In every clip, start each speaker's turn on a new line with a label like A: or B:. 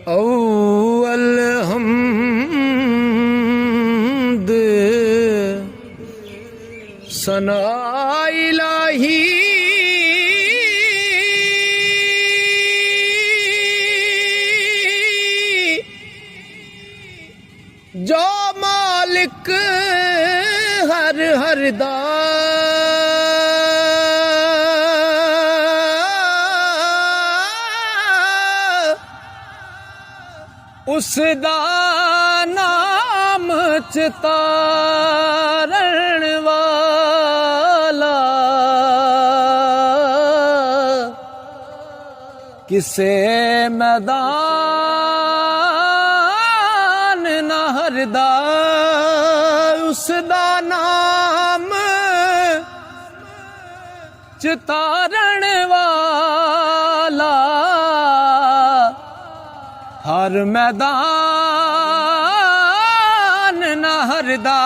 A: अव्वल हमद सना इलाही जो मालिक हर हर दा उसदा नाम चितारण वाला किसे मैदान न हरदा उसदा नाम चितारण वाला हर मैदान न हरदा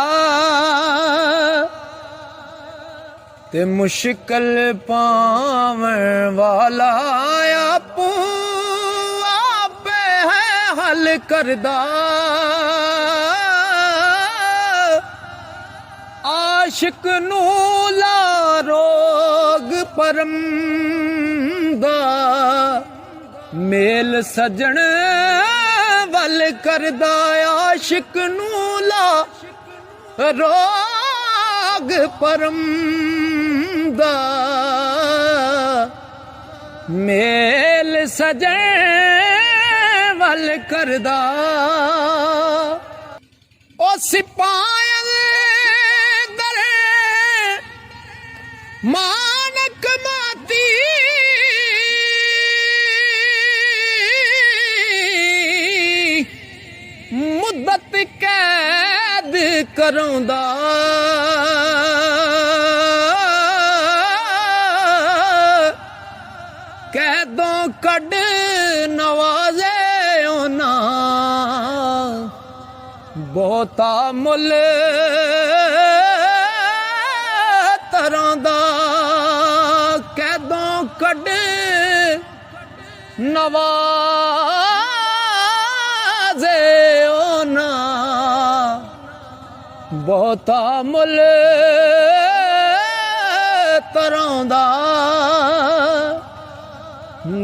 A: ते मुश्किल पावन वाला आपू आपे है हल करदा आशिक नू ला रोग परम दा मेल सजन वल करदा आशिक नू ला रोग परम दा मेल सजन वल करदा ओ सिपाही दर मानक माती मुद्दत कैद करांदा कैदों कड नवाजे ओना बहुता मुल तरह दा कैदों कड नवाजे ओना बहुता मुल तरह दा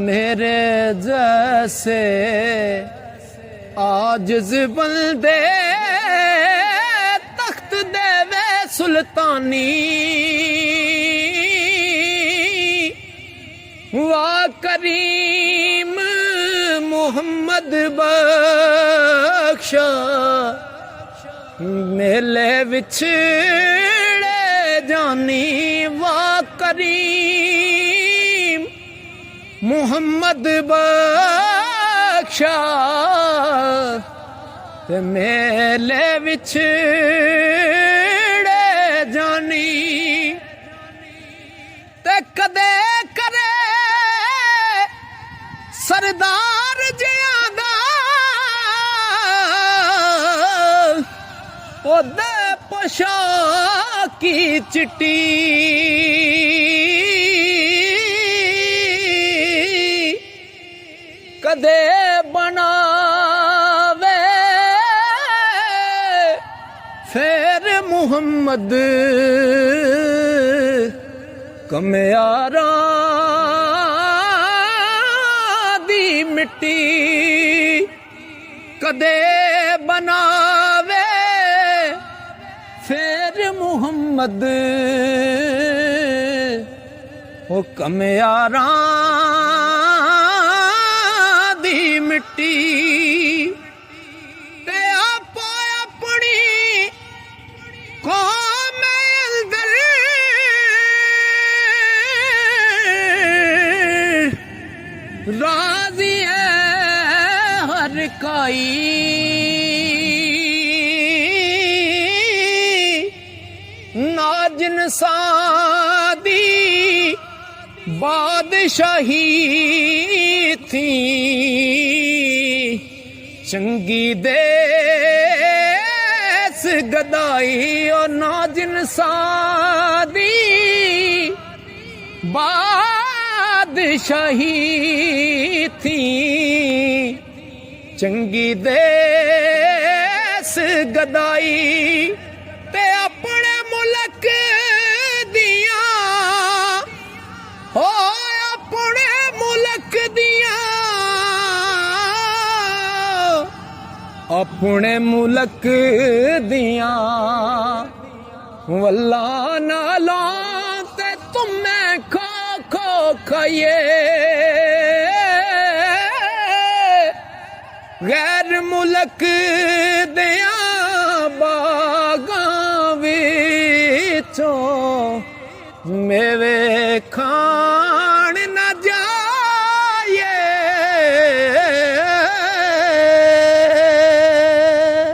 A: मेरे जैसे आजिज़ बंदे तख्त देवे सुल्तानी वाह करीम मुहम्मद बख्शा मेले विछड़े जानी वाह करीम मुहम्मद बख्शा ते मेले विछड़े जानी ते कदे करे सरदार जियादा ओदे पोशाकी चिट्टी कदे बनावे फिर मुहम्मद कमयारा दी मिट्टी कदे बनावे फिर मुहम्मद ओ कमयारा मिट्टी ते आपो अपनी कौम अंदर राजी है हर कोई नाजिन सादी बादशाही थी चंगी देस गदाई और नाजिन सादी बादशाही थी ਚੰਗੀ ਦੇਸ ਗਦਾਈ ਤੇ ਆਪਣੇ ਮੁਲਕ ਦੀਆਂ ਹੋ ਆਪਣੇ ਮੁਲਕ ਦੀਆਂ ਆਪਣੇ ਮੁਲਕ ਦੀਆਂ ਵੱਲਾ ਨਾਲੋਂ ਤੇ ਤੁਮੇ ਖੋ ਖੋ ਖਾਈਏ ਗੈਰ ਮੁਲਕ ਦਿਆਂ ਬਾਗਾਂ ਵਿੱਚੋਂ ਮੇਵੇ ਖਾਂ